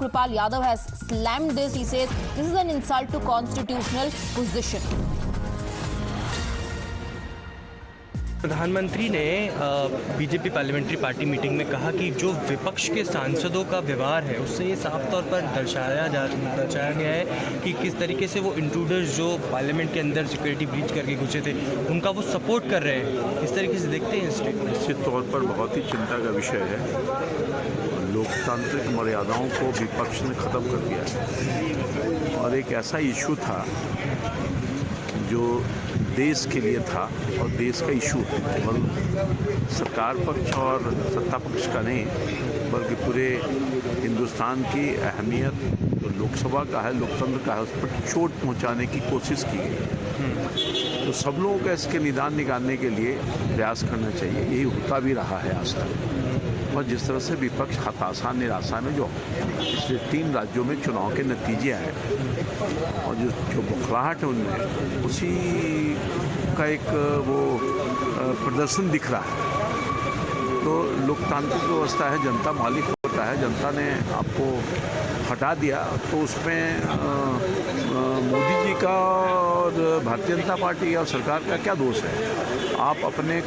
Kripal Yadav has slammed this. He says this is an insult to constitutional position. प्रधानमंत्री ने BJP parliamentary party meeting में कहा कि जो विपक्ष के सांसदों का व्यवहार है उससे ये साफ तौर पर दर्शाया गया है कि किस तरीके से वो इंट्रूडर्स जो पार्लियामेंट के अंदर सिक्योरिटी ब्रीच करके घुसे थे उनका वो सपोर्ट कर रहे हैं। इस तरीके से देखते हैं स्टेटमेंट। निश्चित तौर पर बहुत ही चिंता का विषय है। लोकतांत्रिक मर्यादाओं को विपक्ष ने ख़त्म कर दिया है और एक ऐसा इशू था जो देश के लिए था और देश का इशू है, केवल सरकार पक्ष और सत्ता पक्ष का नहीं बल्कि पूरे हिंदुस्तान की अहमियत जो लोकसभा का है, लोकतंत्र का है, उस पर चोट पहुंचाने की कोशिश की गई है। तो सब लोगों का इसके निदान निकालने के लिए प्रयास करना चाहिए। यही होता भी रहा है आज तक। और जिस तरह से विपक्ष हताशा निराशा में जो पिछले 3 राज्यों में चुनाव के नतीजे आए और जो बुखलाहट है उनमें उसी का एक वो प्रदर्शन दिख रहा है। तो लोकतांत्रिक व्यवस्था है, जनता मालिक होता है। जनता ने आपको हटा दिया तो उसमें मोदी जी का और भारतीय जनता पार्टी और सरकार का क्या दोष है? आप अपने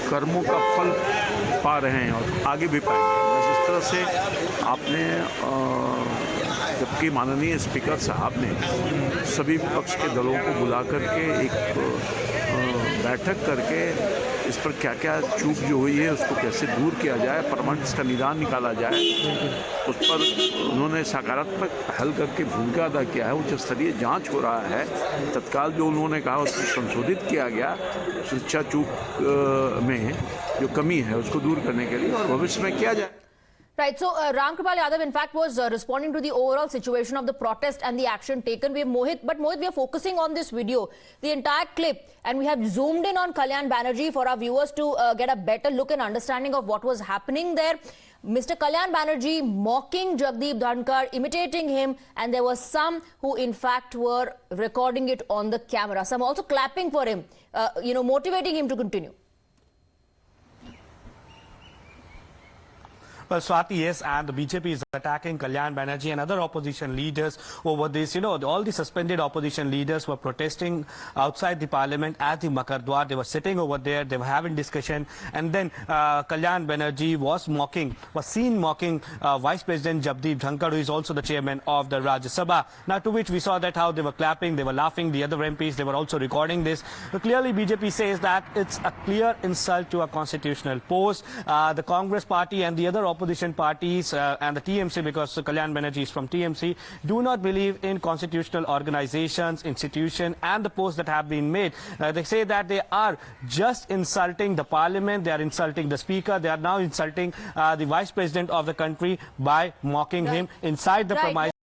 कर्मों का फल पा रहे हैं और आगे भी पाएंगे। जिस तरह से आपने जबकि माननीय स्पीकर साहब ने सभी विपक्ष के दलों को बुला करके एक बैठक करके इस पर क्या क्या चूक जो हुई है उसको कैसे दूर किया जाए, परमानेंट इसका निदान निकाला जाए, उस पर उन्होंने सकारात्मक हल करके भूमिका अदा किया है। उच्च स्तरीय जांच हो रहा है। तत्काल जो उन्होंने कहा उसको संशोधित किया गया शिक्षा चूक में जो कमी है उसको दूर करने के लिए और भविष्य में किया जाए। Right, so Ram Kripal Yadav in fact was responding to the overall situation of the protest and the action taken. We have Mohit, but Mohit, we are focusing on this video, the entire clip, and we have zoomed in on Kalyan Banerjee for our viewers to get a better look and understanding of what was happening there. Mr. Kalyan Banerjee mocking Jagdeep Dhankar, imitating him, and there were some who in fact were recording it on the camera. Some also clapping for him, motivating him to continue. Well, Swati, yes, and the BJP is attacking Kalyan Banerjee and other opposition leaders over this. All the suspended opposition leaders were protesting outside the parliament at the Makardwar. They were sitting over there, they were having discussion, and then Kalyan Banerjee was seen mocking Vice President Jagdeep Dhankar, who is also the chairman of the Rajya Sabha. Now, to which we saw that how they were clapping, they were laughing, the other MPs, they were also recording this. But clearly, BJP says that it's a clear insult to a constitutional post. The Congress party and the other opposition parties and the TMC, because Kalyan Banerjee is from TMC, do not believe in constitutional organizations, institutions and the posts that have been made. They say that they are just insulting the parliament, they are insulting the speaker, they are now insulting the vice president of the country by mocking him inside the premise.